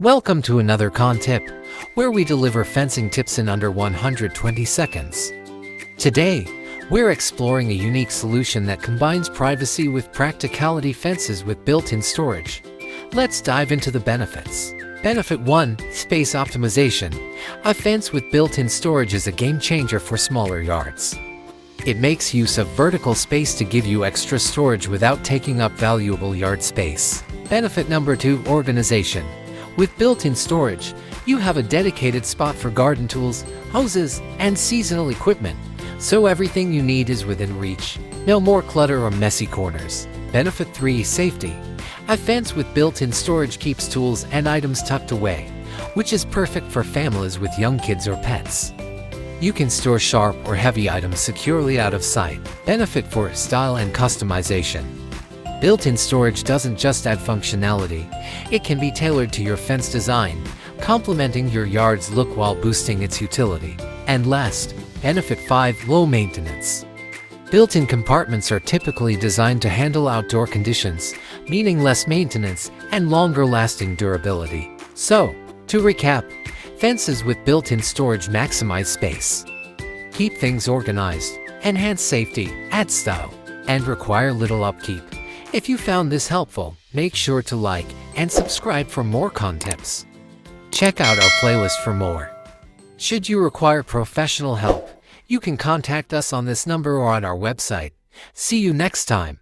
Welcome to another CAAN tip, where we deliver fencing tips in under 120 seconds. Today, we're exploring a unique solution that combines privacy with practicality: fences with built-in storage. Let's dive into the benefits. Benefit 1. Space optimization. A fence with built-in storage is a game changer for smaller yards. It makes use of vertical space to give you extra storage without taking up valuable yard space. Benefit number 2. Organization. With built-in storage, you have a dedicated spot for garden tools, hoses, and seasonal equipment, so everything you need is within reach. No more clutter or messy corners. Benefit 3. Safety. A fence with built-in storage keeps tools and items tucked away, which is perfect for families with young kids or pets. You can store sharp or heavy items securely out of sight. Benefit 4. Style and customization. Built-in storage doesn't just add functionality, it can be tailored to your fence design, complementing your yard's look while boosting its utility. And last, Benefit 5. Low maintenance. Built-in compartments are typically designed to handle outdoor conditions, meaning less maintenance and longer-lasting durability. So, to recap, fences with built-in storage maximize space, keep things organized, enhance safety, add style, and require little upkeep. If you found this helpful, make sure to like and subscribe for more CAAN tips. Check out our playlist for more. Should you require professional help, you can contact us on this number or on our website. See you next time.